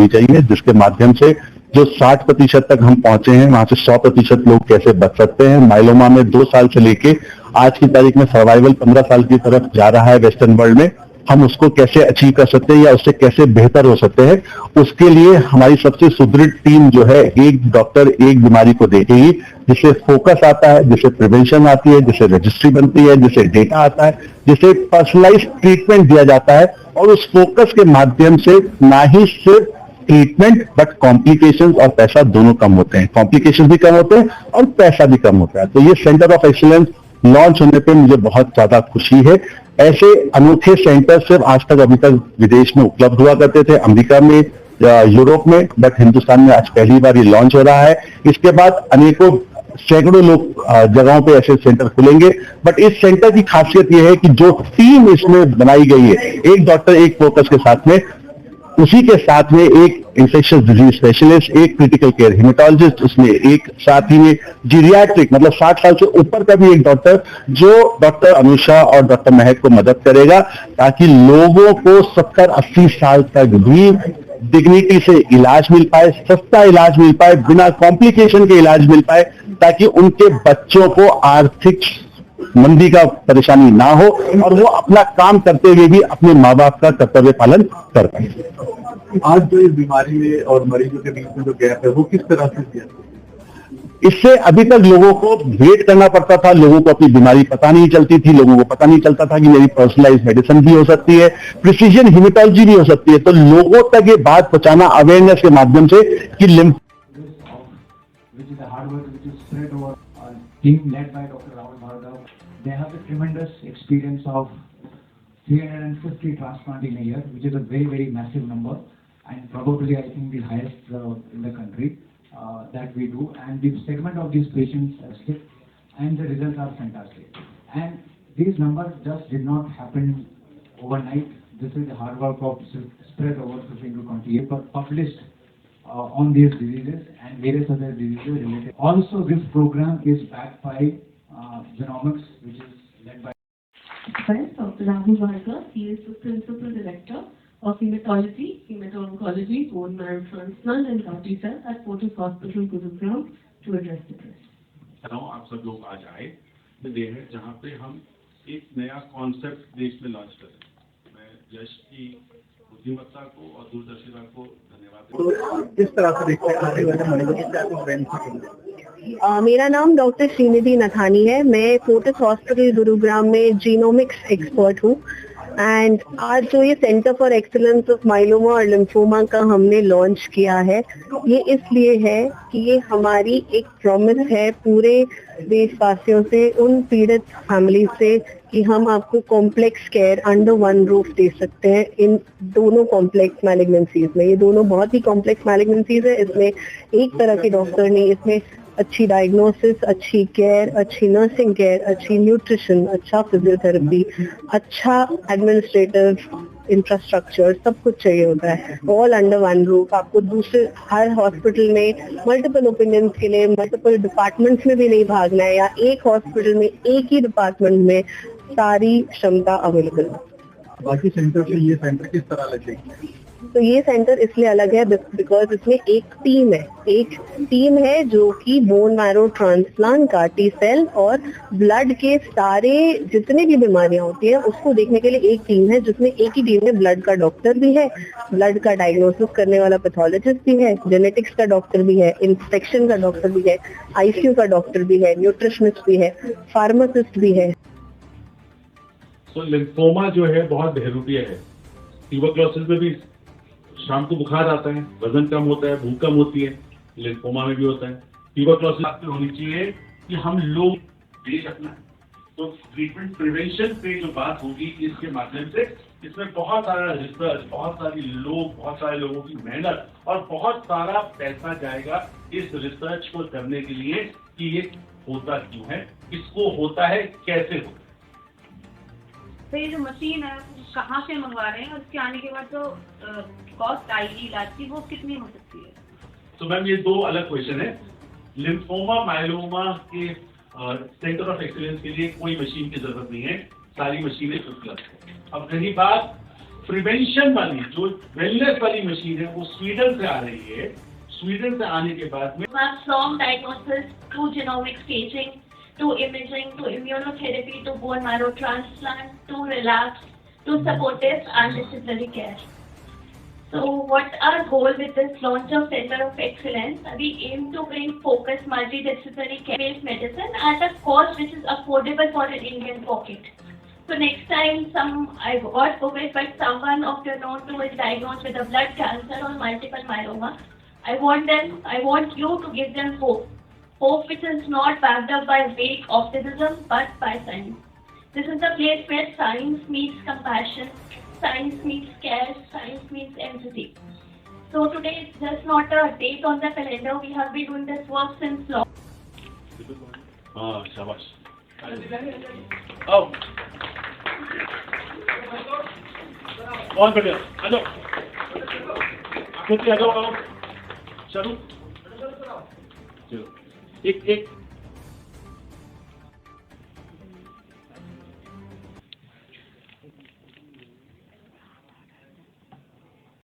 होनी चाहिए, जिसके माध्यम से जो 60% तक हम पहुंचे हैं वहां से 100% लोग कैसे बच सकते हैं। माइलोमा में 2 साल से लेके आज की तारीख में सर्वाइवल 15 साल की तरफ जा रहा है वेस्टर्न वर्ल्ड में। हम उसको कैसे अचीव कर सकते हैं या उससे कैसे बेहतर हो सकते हैं, उसके लिए हमारी सबसे सुदृढ़ टीम जो है, एक डॉक्टर एक बीमारी को देखेगी, जिससे फोकस आता है, जिससे प्रिवेंशन आती है, जिससे रजिस्ट्री बनती है, जिससे डेटा आता है, जिससे पर्सनलाइज ट्रीटमेंट दिया जाता है। और उस फोकस के माध्यम से ना ही सिर्फ ट्रीटमेंट बट कॉम्प्लिकेशंस और पैसा दोनों कम होते हैं, कॉम्प्लिकेशंस भी कम होते हैं और पैसा भी कम होता है। तो ये सेंटर ऑफ एक्सीलेंस लॉन्च होने पे मुझे बहुत ज्यादा खुशी है। ऐसे अनोखे सेंटर सिर्फ आज तक अभी तक विदेश में उपलब्ध हुआ करते थे, अमेरिका में या यूरोप में, बट हिंदुस्तान में आज पहली बार ये लॉन्च हो रहा है। इसके बाद अनेकों सैकड़ों लोग जगहों पे ऐसे सेंटर खुलेंगे। बट इस सेंटर की खासियत यह है कि जो टीम इसमें बनाई गई है, एक डॉक्टर एक फोकस के साथ में, उसी के साथ में एक इंफेक्शियस डिजीज स्पेशलिस्ट, एक क्रिटिकल केयर हेमेटोलॉजिस्ट, उसमें एक साथ ही में जीरियाट्रिक मतलब 60 साल से ऊपर का भी एक डॉक्टर, जो डॉक्टर अनुषा और डॉक्टर महक को मदद करेगा, ताकि लोगों को 70-80 साल तक भी डिग्निटी से इलाज मिल पाए, सस्ता इलाज मिल पाए, बिना कॉम्प्लिकेशन के इलाज मिल पाए, ताकि उनके बच्चों को आर्थिक मंदी का परेशानी ना हो और वो अपना काम करते हुए भी अपने माँ बाप का कर्तव्य पालन कर पाए। आज जो इस बीमारी में और मरीजों के बीच में जो गैप है वो किस तरह से किया? इससे अभी तक लोगों को वेट करना पड़ता था, लोगों को अपनी बीमारी पता नहीं चलती थी, लोगों को पता नहीं चलता था कि मेरी पर्सनलाइज मेडिसिन भी हो सकती है, प्रिसीजन हेमेटोलॉजी भी हो सकती है। तो लोगों तक ये बात पहुंचाना अवेयरनेस के माध्यम से कि They have a tremendous experience of 350 transplant in a year, which is a very, very massive number, and probably I think the highest in the country that we do. And the segment of these patients are sick, and the results are fantastic. And these numbers just did not happen overnight. This is the hard work of spread over 15 to 20 years, but published on these diseases and various other diseases related. Also, this program is backed by Genomics, which is led by Dr. Rahul Varga. He is the Principal Director of Hematology, Hemato-Oncology, Bone Marrow Transplant and CAR T cell at Fortis Hospital, Gurugram, to address the press. आप सब लोग आज आए ये है जहाँ पे हम एक नया कॉन्सेप्ट देश में लॉन्च करें। मैं यश की बुद्धिमत्ता को और दूरदर्शिता को धन्यवाद। तो किस तरह से देखते हैं आने वाले मरीजों के साथ बेनिफिट? मेरा नाम डॉक्टर श्रीनिधि नथानी है। मैं फोर्टिस हॉस्पिटल गुरुग्राम में जीनोमिक्स एक्सपर्ट हूँ। एंड आज जो ये centre for excellence of myeloma और लिम्फोमा का हमने लॉन्च किया है, ये इसलिए है कि ये हमारी एक प्रॉमिस है पूरे देशवासियों से, उन पीड़ित फैमिली से, कि हम आपको complex care under one roof दे सकते हैं इन दोनों कॉम्प्लेक्स मैलिग्नेंसीज में। ये दोनों बहुत ही कॉम्प्लेक्स मैलिग्नेंसीज है। इसमें एक तरह के डॉक्टर नहीं, इसमें अच्छी डायग्नोसिस, अच्छी केयर, अच्छी नर्सिंग केयर, अच्छी न्यूट्रिशन, अच्छा फिजियोथेरेपी, अच्छा एडमिनिस्ट्रेटिव इंफ्रास्ट्रक्चर, सब कुछ चाहिए होता है, ऑल अंडर वन रूफ। आपको दूसरे हर हॉस्पिटल में मल्टीपल ओपिनियंस के लिए मल्टीपल डिपार्टमेंट्स में भी नहीं भागना है, या एक हॉस्पिटल में एक ही डिपार्टमेंट में सारी क्षमता अवेलेबल है। बाकी सेंटर से ये सेंटर किस तरह लगेगी? तो ये सेंटर इसलिए अलग है बिकॉज इसमें एक टीम है जो कि bone marrow transplant, CAR T cell और ब्लड के सारे जितने भी बीमारियां होती हैं उसको देखने के लिए एक टीम है, जिसमें एक ही टीम में ब्लड का डॉक्टर भी है, ब्लड का डायग्नोसिस करने वाला पैथोलॉजिस्ट भी है, जेनेटिक्स का डॉक्टर भी है, इंस्पेक्शन का डॉक्टर भी है, ICU का डॉक्टर भी है, न्यूट्रिशनिस्ट भी है, फार्मासिस्ट भी है। तो लिम्फोमा जो है बहुत बहरूपिया है। ट्यूबरक्लोसिस में भी शाम को बुखार आता है, वजन कम होता है, भूख कम होती है, लिम्फोमा में भी होता है। ट्यूबरक्लोसिस आपकी होनी चाहिए कि हम लोग देख अपना, तो ट्रीटमेंट प्रिवेंशन पे जो बात होगी इसके माध्यम से, इसमें बहुत सारा रिसर्च, बहुत सारे लोगों की मेहनत और बहुत सारा पैसा जाएगा इस रिसर्च को करने के लिए कि ये होता क्यों है, किसको होता है, कैसे होता है। तो ये जो मशीन है कहाँ से मंगवा रहे हैं और उसके आने के बाद जो कॉस्ट आएगी इलाज की वो कितनी हो सकती है? तो मैम ये दो अलग क्वेश्चन है। लिम्फोमा माइलोमा के सेंटर ऑफ एक्सीलेंस के लिए कोई मशीन की जरूरत नहीं है, सारी मशीनें उपलब्ध है। अब रही बात प्रिवेंशन वाली जो वेलनेस वाली मशीन है वो स्वीडन से आ रही है। स्वीडन से आने के बाद में From diagnosis to genomic staging to imaging to immunotherapy to bone marrow transplant to relapse to supportive and disciplinary care. So what our goal with this launch of Center of Excellence, we aim to bring focused multidisciplinary care-based medicine at a cost which is affordable for an Indian pocket. So next time I got COVID, but someone of your known to is diagnosed with a blood cancer or multiple myeloma, I want you to give them hope. Hope which is not backed up by vague optimism but by science. This is the place where science meets compassion, science meets care, science meets empathy. So today is just not a date on the calendar. We have been doing this work since long. हाँ शाबाश। आओ बहुत बढ़िया, आ जाओ आ जाओ, चलो एक